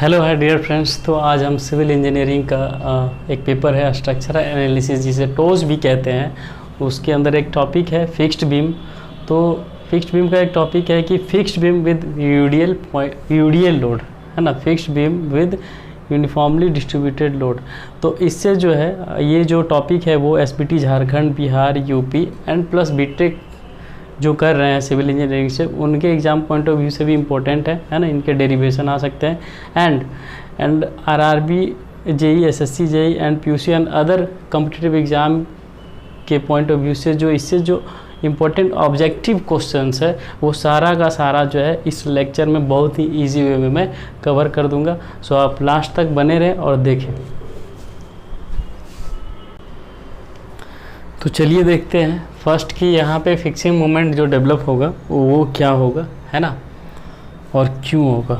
Hello है dear friends. तो आज हम सिविल इंजीनियरिंग का एक पेपर है स्ट्रक्चरल एनालिसिस, जिसे टोज भी कहते हैं। उसके अंदर एक टॉपिक है फिक्स्ड बीम। तो फिक्स्ड बीम का एक टॉपिक है कि fixed beam with UDL load, है ना। Fixed beam with uniformly distributed load. तो इससे जो है ये जो टॉपिक है वो SPT Jharkhand, Bihar, UP and plus BTech जो कर रहे हैं सिविल इंजीनियरिंग से, उनके एग्ज़ाम पॉइंट ऑफ व्यू से भी इम्पोर्टेंट है ना। इनके डेरिवेशन आ सकते हैं and RRB, JE, SSC, JE and PUC and other competitive exam के पॉइंट ऑफ व्यू से जो इससे जो इम्पोर्टेंट ऑब्जेक्टिव क्वेश्चंस है वो सारा का सारा जो है इस लेक्चर में बहुत ही ईजी वे में मैं कवर कर दूंगा। सो आप लास्ट तक बने रहें और देखें। तो चलिए देखते हैं फर्स्ट कि यहाँ पे फिक्सिंग मोमेंट जो डेवलप होगा वो क्या होगा, है ना, और क्यों होगा।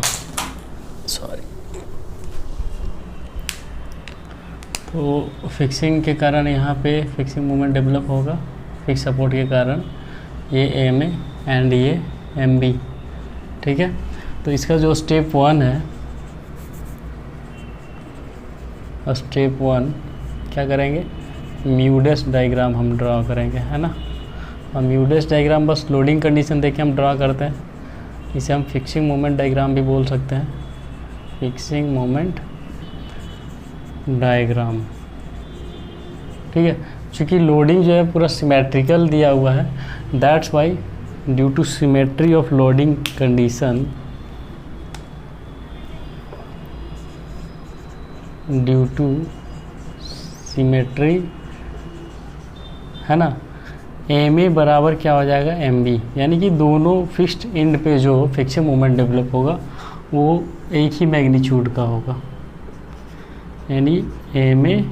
सॉरी। तो फिक्सिंग के कारण यहाँ पे फिक्सिंग मोमेंट डेवलप होगा फिक्स सपोर्ट के कारण, ये एम ए एंड ये एम बी, ठीक है। तो इसका जो स्टेप 1 है, स्टेप 1 क्या करेंगे, म्यूडेस डायग्राम हम ड्रा करेंगे, है ना। और म्यूडेस डायग्राम बस लोडिंग कंडीशन देके हम ड्रा करते हैं। इसे हम फिक्सिंग मोमेंट डायग्राम भी बोल सकते हैं, फिक्सिंग मोमेंट डायग्राम, ठीक है। चूँकि लोडिंग जो है पूरा सिमेट्रिकल दिया हुआ है, that's why due to symmetry of loading condition, due to symmetry, है ना, एम ए बराबर क्या हो जाएगा एम बी, यानी कि दोनों फिक्स्ड एंड पे जो फिक्सिंग मोमेंट डेवलप होगा वो एक ही मैग्नीट्यूड का होगा, यानी एम ए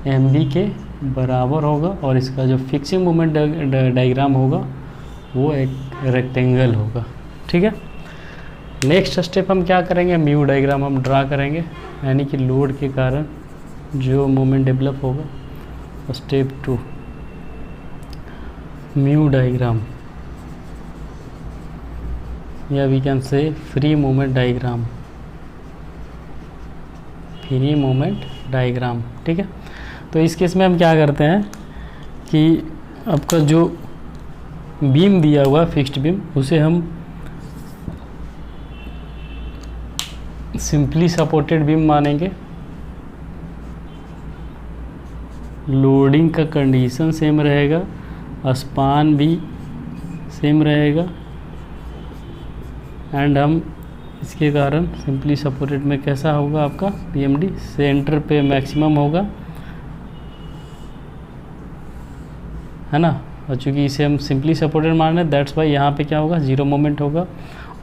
एम बी के बराबर होगा। और इसका जो फिक्सिंग मोमेंट डायग्राम होगा वो एक रेक्टेंगल होगा, ठीक है। नेक्स्ट स्टेप हम क्या करेंगे, म्यू डायग्राम हम ड्रा करेंगे, यानी कि लोड के कारण जो मोमेंट डेवलप होगा। स्टेप 2 म्यू डायग्राम, या we can say free moment diagram, free moment diagram, ठीक है। तो इस केस में हम क्या करते हैं कि आपका जो बीम दिया हुआ फिक्स्ड बीम उसे हम सिंपली सपोर्टेड बीम मानेंगे। लोडिंग का कंडीशन सेम रहेगा, स्पान भी सेम रहेगा एंड हम इसके कारण सिंपली सपोर्टेड में कैसा होगा आपका पीएमडी, सेंटर पे मैक्सिमम होगा, है ना। और चूँकि इसे हम सिंपली सपोर्टेड मान रहे हैं, दैट्स वाई यहाँ पे क्या होगा, जीरो मोमेंट होगा।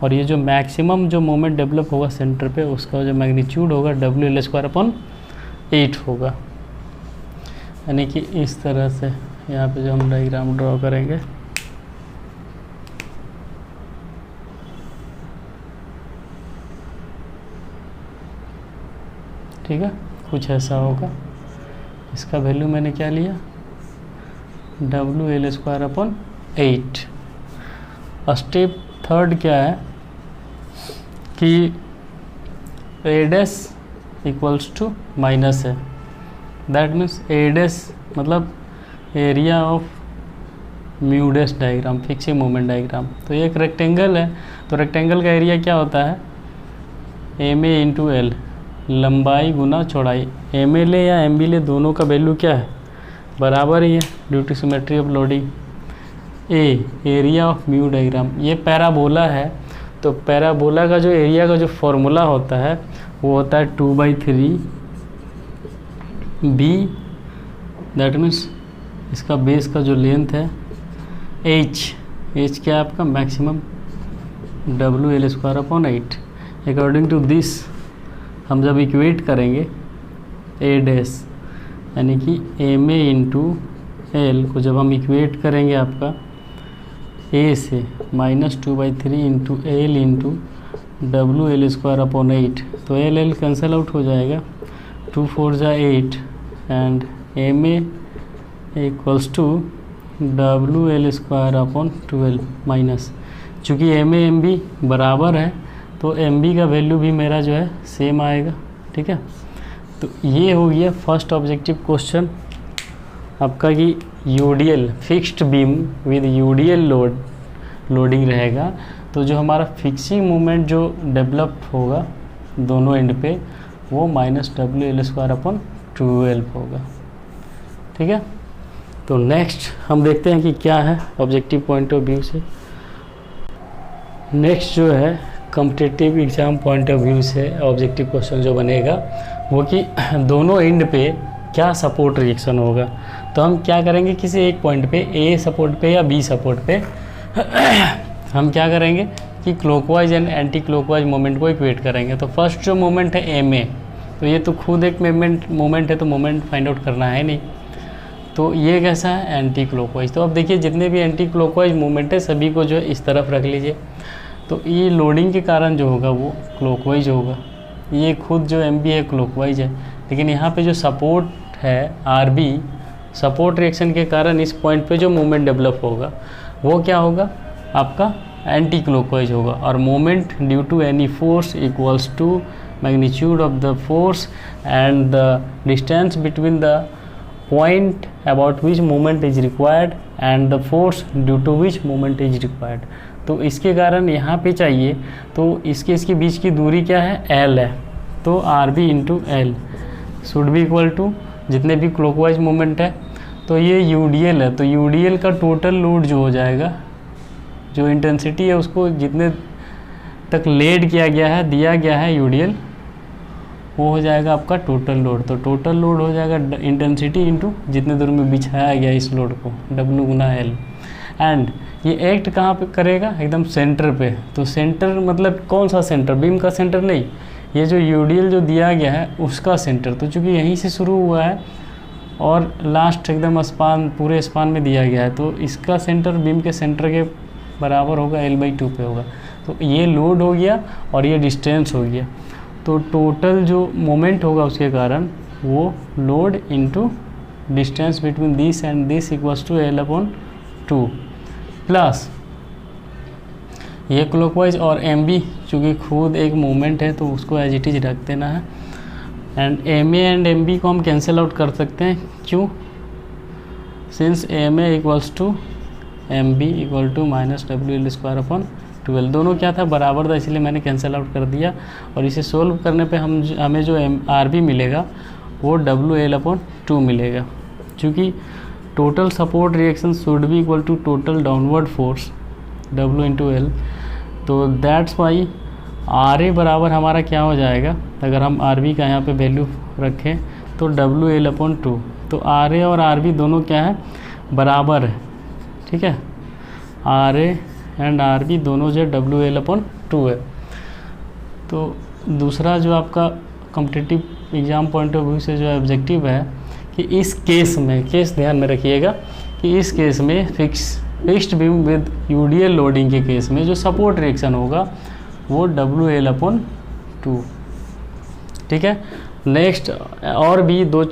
और ये जो मैक्सिमम जो मोमेंट डेवलप होगा सेंटर पे, उसका जो मैग्नीट्यूड होगा WL²/8 होगा। यानी कि इस तरह से यहाँ पे जो हम डायग्राम ड्रॉ करेंगे, ठीक है, कुछ ऐसा होगा। इसका वैल्यू मैंने क्या लिया, WL²/8। स्टेप 3 क्या है कि A dash equals to minus है, दैट मीन्स A डैश मतलब area of mu dash diagram, fixing moment diagram. तो ये एक रेक्टेंगल है, तो रेक्टेंगल का एरिया क्या होता है, एम ए इंटू एल, लंबाई गुना चौड़ाई। एम ए ले या एम बी ले, दोनों का वैल्यू क्या है, बराबर ही है due to symmetry of loading. A area of mu diagram, ये पैराबोला है, तो पैराबोला का जो एरिया का जो फॉर्मूला होता है वो होता है 2/3 बी, दैट मीन्स इसका बेस का जो लेंथ है एच क्या है आपका maximum, WL²/8। According to this हम जब इक्वेट करेंगे A डैश, यानी कि एम ए इंटू एल को जब हम इक्वेट करेंगे आपका ए से, -2/3 इंटू एल इंटू WL²/8, तो एल कैंसिल आउट हो जाएगा, 2 4 जा 8 and M A equals to WL² upon 12 minus, चूँकि एम ए एम बी बराबर है तो एम बी का वैल्यू भी मेरा जो है सेम आएगा। ठीक है, तो ये हो गया फर्स्ट ऑब्जेक्टिव क्वेश्चन आपका कि UDL fixed beam with UDL loading रहेगा, तो जो हमारा फिक्सिंग मोमेंट जो डेवलप होगा दोनों एंड पे वो -WL² होगा। ठीक है, तो नेक्स्ट हम देखते हैं कि क्या है ऑब्जेक्टिव पॉइंट ऑफ व्यू से। नेक्स्ट जो है competitive exam point of view से ऑब्जेक्टिव क्वेश्चन जो बनेगा वो कि दोनों एंड पे क्या सपोर्ट रिएक्शन होगा। तो हम क्या करेंगे, किसी एक पॉइंट पे ए सपोर्ट पे या बी सपोर्ट पे हम क्या करेंगे कि clockwise and anti clockwise moment को इक्वेट करेंगे। तो फर्स्ट जो मोमेंट है एम ए, तो ये तो खुद एक मोमेंट है, तो मोमेंट फाइंड आउट करना है नहीं, तो ये कैसा है एंटी क्लॉकवाइज। तो अब देखिए जितने भी एंटी क्लॉकवाइज मोमेंट है सभी को जो है इस तरफ रख लीजिए। तो ये लोडिंग के कारण जो होगा वो क्लॉकवाइज होगा, ये खुद जो एम बी है क्लॉकवाइज है, लेकिन यहाँ पे जो सपोर्ट है आर बी, सपोर्ट रिएक्शन के कारण इस पॉइंट पे जो मोमेंट डेवलप होगा वो क्या होगा आपका एंटी क्लॉकवाइज होगा। और moment due to any force equals to magnitude of the force and the distance between the point about which moment is required and the force due to which moment is required. तो इसके कारण यहाँ पे चाहिए तो इसके बीच की दूरी क्या है L है, तो R B into L should be equal to जितने भी क्लॉकवाइज मोमेंट है। तो ये यूडीएल है, तो यूडीएल का टोटल लोड जो हो जाएगा, जो इंटेंसिटी है उसको जितने तक लेड किया गया है दिया गया है यूडीएल, वो हो जाएगा आपका टोटल लोड। तो टोटल लोड हो जाएगा इंटेंसिटी इंटू जितने दूर में बिछाया गया इस लोड को, W गुना L। एंड ये एक्ट कहाँ पे करेगा, एकदम सेंटर पे। तो सेंटर मतलब कौन सा सेंटर, बीम का सेंटर नहीं, ये जो यूडीएल जो दिया गया है उसका सेंटर। तो चूँकि यहीं से शुरू हुआ है और लास्ट एकदम स्पान पूरे स्पान में दिया गया है, तो इसका सेंटर बीम के सेंटर के बराबर होगा L/2 पे होगा। तो ये लोड हो गया और ये डिस्टेंस हो गया, तो टोटल जो मोमेंट होगा उसके कारण वो load into distance between this and this equals to L/2 plus ये क्लॉकवाइज और एम बी चूँकि खुद एक मोमेंट है तो उसको एज इट इज रख देना है। And M A and M B को हम कैंसिल आउट कर सकते हैं, क्यों, since M A equals to M B equal to -WL²/12 दोनों क्या था बराबर था, इसलिए मैंने कैंसिल आउट कर दिया। और इसे सोल्व करने पे हमें जो आर बी मिलेगा वो WL/2 मिलेगा, क्योंकि total support reaction should be equal to total downward force W into L. तो दैट्स वाई आर ए बराबर हमारा क्या हो जाएगा, अगर हम आर बी का यहाँ पे वैल्यू रखें तो WL/2। तो आर ए और आर बी दोनों क्या है बराबर है। ठीक है, R A and R B दोनों जो WL/2 है। तो दूसरा जो आपका competitive exam point of view से जो ऑब्जेक्टिव है कि इस केस में, केस ध्यान में रखिएगा कि इस केस में fixed beam with UDL loading के केस में जो सपोर्ट रिएक्शन होगा वो WL/2। ठीक है, नेक्स्ट और भी दो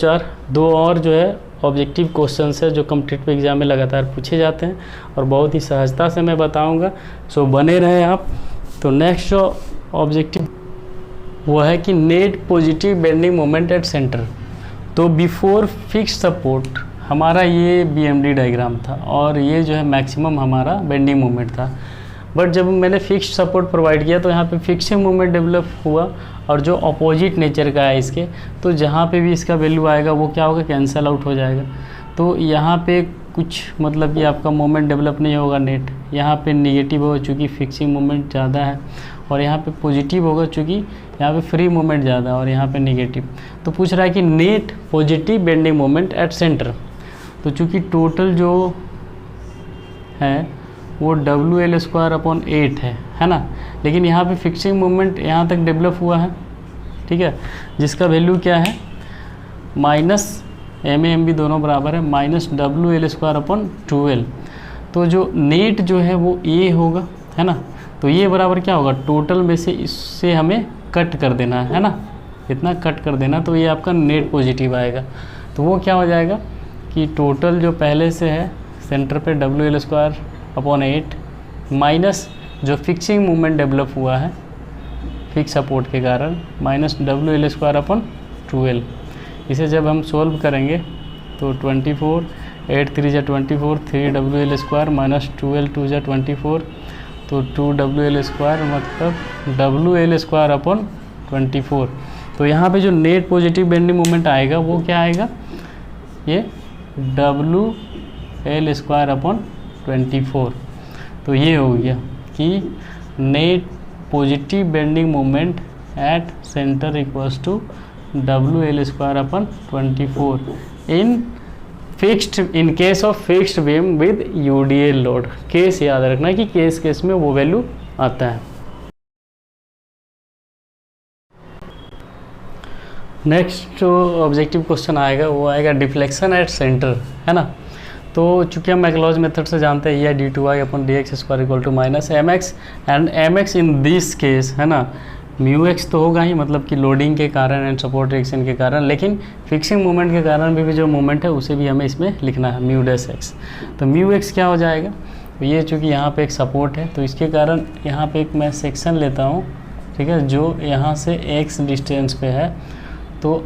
और जो है ऑब्जेक्टिव क्वेश्चंस है जो कॉम्पिटिटिव एग्जाम में लगातार पूछे जाते हैं और बहुत ही सहजता से मैं बताऊंगा, सो बने रहें आप। तो नेक्स्ट जो ऑब्जेक्टिव वो है कि net positive bending moment at centre. तो बिफोर फिक्स्ड सपोर्ट हमारा ये BMD डायग्राम था और ये जो है मैक्सिमम हमारा बेंडिंग मोमेंट था। बट जब मैंने फिक्स्ड सपोर्ट प्रोवाइड किया तो यहाँ पे फिक्सिंग मोमेंट डेवलप हुआ और जो अपोजिट नेचर का है इसके, तो जहाँ पे भी इसका वैल्यू आएगा वो क्या होगा कैंसल आउट हो जाएगा। तो यहाँ पे कुछ मतलब कि आपका मोमेंट डेवलप नहीं होगा नेट, यहाँ पे नेगेटिव होगा चूँकि फिक्सिंग मोमेंट ज़्यादा है, और यहाँ पे पॉजिटिव होगा चूँकि यहाँ पे फ्री मोमेंट ज़्यादा है और यहाँ पे नेगेटिव। तो पूछ रहा है कि net positive bending moment at centre. तो चूँकि टोटल जो है वो WL/8 है ना, लेकिन यहाँ पे फिक्सिंग मोमेंट यहाँ तक डेवलप हुआ है। ठीक है, जिसका वैल्यू क्या है -MA/MB दोनों बराबर है -WL/12। तो जो नेट जो है वो ये होगा, है ना। तो ये बराबर क्या होगा, टोटल में से इससे हमें कट कर देना है ना, इतना कट कर देना, तो ये आपका नेट पॉजिटिव आएगा। तो वो क्या हो जाएगा कि टोटल जो पहले से है सेंटर पे WL/8 माइनस जो फिक्सिंग मोमेंट डेवलप हुआ है फिक्स सपोर्ट के कारण माइनस WL²/12। इसे जब हम सोल्व करेंगे तो 24, 8 3 जा 24, 3WL² माइनस 12 2 जा 24, तो 2WL² मतलब WL²/24। तो यहाँ पे जो नेट पॉजिटिव बेंडिंग मोमेंट आएगा वो क्या आएगा, ये WL²/24। तो ये हो गया कि net positive bending moment at centre equals to WL²/24 in case of fixed beam with UDL load. Case याद रखना कि केस में वो वैल्यू आता है। नेक्स्ट जो ऑब्जेक्टिव क्वेश्चन आएगा वो आएगा डिफ्लेक्शन एट सेंटर, है ना। तो चूंकि हम मैक्लॉज मेथड से जानते हैं ये d2y/dx² minus mx and mx in this case, है ना, μx तो होगा ही, मतलब कि लोडिंग के कारण एंड सपोर्ट रिएक्शन के कारण, लेकिन फिक्सिंग मोमेंट के कारण भी जो मोमेंट है उसे भी हमें इसमें लिखना है μ'(x). तो μx क्या हो जाएगा, तो ये चूँकि यहाँ पे एक सपोर्ट है तो इसके कारण यहाँ पे एक मैं सेक्शन लेता हूँ, ठीक है, जो यहाँ से x डिस्टेंस पे है। तो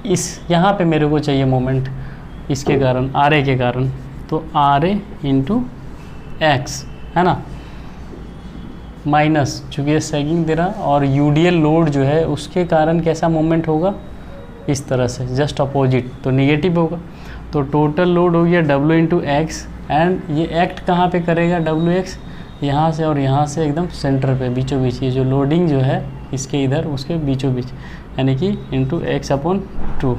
इस यहाँ पे मेरे को चाहिए मोमेंट इसके कारण, RA के कारण, तो RA × x, है ना, माइनस चूँकि ये सैगिंग दे रहा, और UDL लोड जो है उसके कारण कैसा मोमेंट होगा, इस तरह से जस्ट अपोजिट, तो नेगेटिव होगा। तो टोटल लोड हो गया W × x, एंड ये एक्ट कहाँ पे करेगा WX, यहाँ से और यहाँ से एकदम सेंटर पे बीचों बीच, ये जो लोडिंग जो है इसके इधर उसके बीचों बीच, यानी कि ×x/2।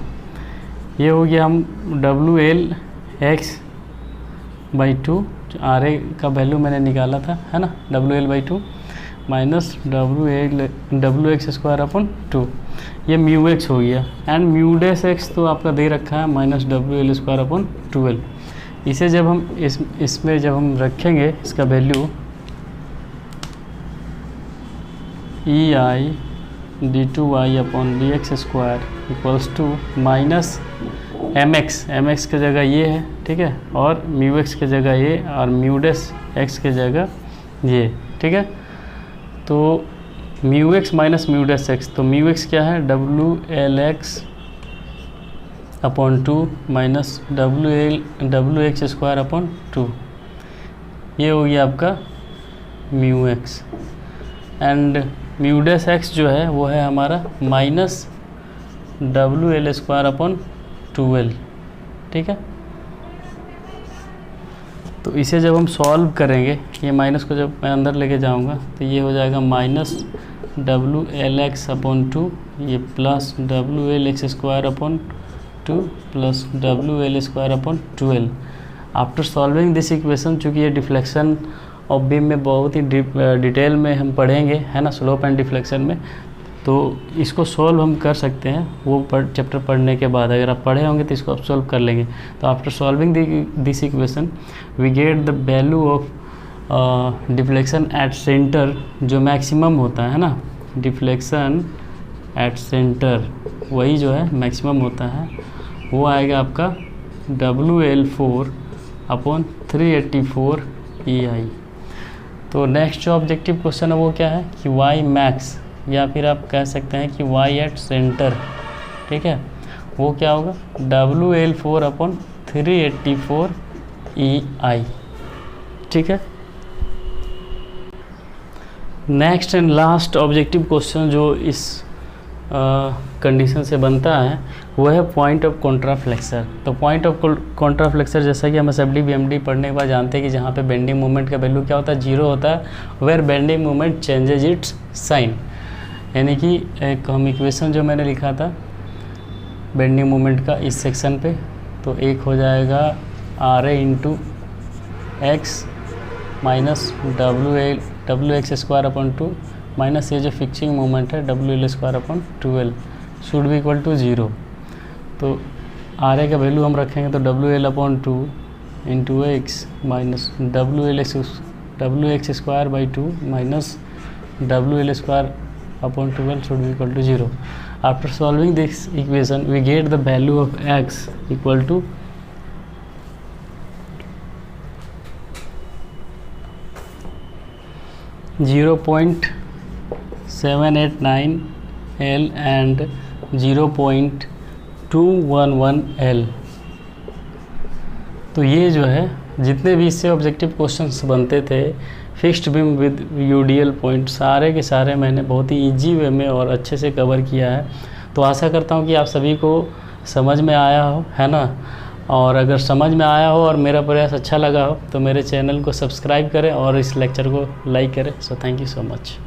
ये हो गया हम WL(x/2), RA का वैल्यू मैंने निकाला था, है ना, WL/2 माइनस WX²/2, ये μx हो गया, एंड μ'(x) तो आपका दे रखा है माइनस WL²/12। इसे जब हम इसमें जब हम रखेंगे इसका value EI d2y/dx² equals to minus mx की जगह ये है, ठीक है, और μx की जगह ये, और μ'(x) की जगह ये, ठीक है। तो μx माइनस μ'(x), तो μx क्या है WLx/2 माइनस WX²/2, ये हो गया आपका μx, एंड μ'(x) जो है वो है हमारा माइनस WL²/12, ठीक है। तो इसे जब हम सॉल्व करेंगे, ये माइनस को जब मैं अंदर लेके जाऊंगा तो ये हो जाएगा माइनस WLx/2, ये plus WLx²/2 plus WL²/12। After solving this equation, चूँकि ये डिफ्लेक्शन ऑफ बीम में बहुत ही डिटेल में हम पढ़ेंगे, है ना, स्लोप एंड डिफ्लेक्शन में, तो इसको सॉल्व हम कर सकते हैं वो चैप्टर पढ़ने के बाद। अगर आप पढ़े होंगे तो इसको आप सॉल्व कर लेंगे। तो after solving this equation we get the value of deflection at centre, जो मैक्सिमम होता है ना, डिफ्लेक्शन एट सेंटर वही जो है मैक्सिमम होता है, वो आएगा आपका WL4/384 EI। तो नेक्स्ट जो ऑब्जेक्टिव क्वेश्चन है वो क्या है कि y मैक्स, या फिर आप कह सकते हैं कि y एट सेंटर, ठीक है, वो क्या होगा WL4/384 EI, ठीक है। Next and last objective question जो इस कंडीशन से बनता है वो है पॉइंट ऑफ कॉन्ट्राफ्लेक्सर। तो पॉइंट ऑफ कॉन्ट्राफ्लेक्सर जैसा कि हम SFD BMD पढ़ने के बाद जानते हैं कि जहाँ पे बेंडिंग मोमेंट का वैल्यू क्या होता है, 0 होता है, where bending moment changes its sign, यानी कि एक हम इक्वेशन जो मैंने लिखा था बेंडिंग मोमेंट का इस सेक्शन पे, तो एक हो जाएगा RA × x minus WX²/2 minus ये जो फिक्सिंग मोमेंट है WL²/12 should be equal to 0। तो RA का वैल्यू हम रखेंगे तो WL/2 × x minus WX²/2 minus WL²/12 should be equal to 0. After solving this equation, we get the value of x equal to 0.7 789 L and 0.211 L। तो ये जो है जितने भी इससे ऑब्जेक्टिव क्वेश्चंस बनते थे fixed beam with UDL point, सारे के सारे मैंने बहुत ही इजी वे में और अच्छे से कवर किया है। तो आशा करता हूँ कि आप सभी को समझ में आया हो, है ना। और अगर समझ में आया हो और मेरा प्रयास अच्छा लगा हो तो मेरे चैनल को सब्सक्राइब करें और इस लेक्चर को लाइक करें। So thank you so much.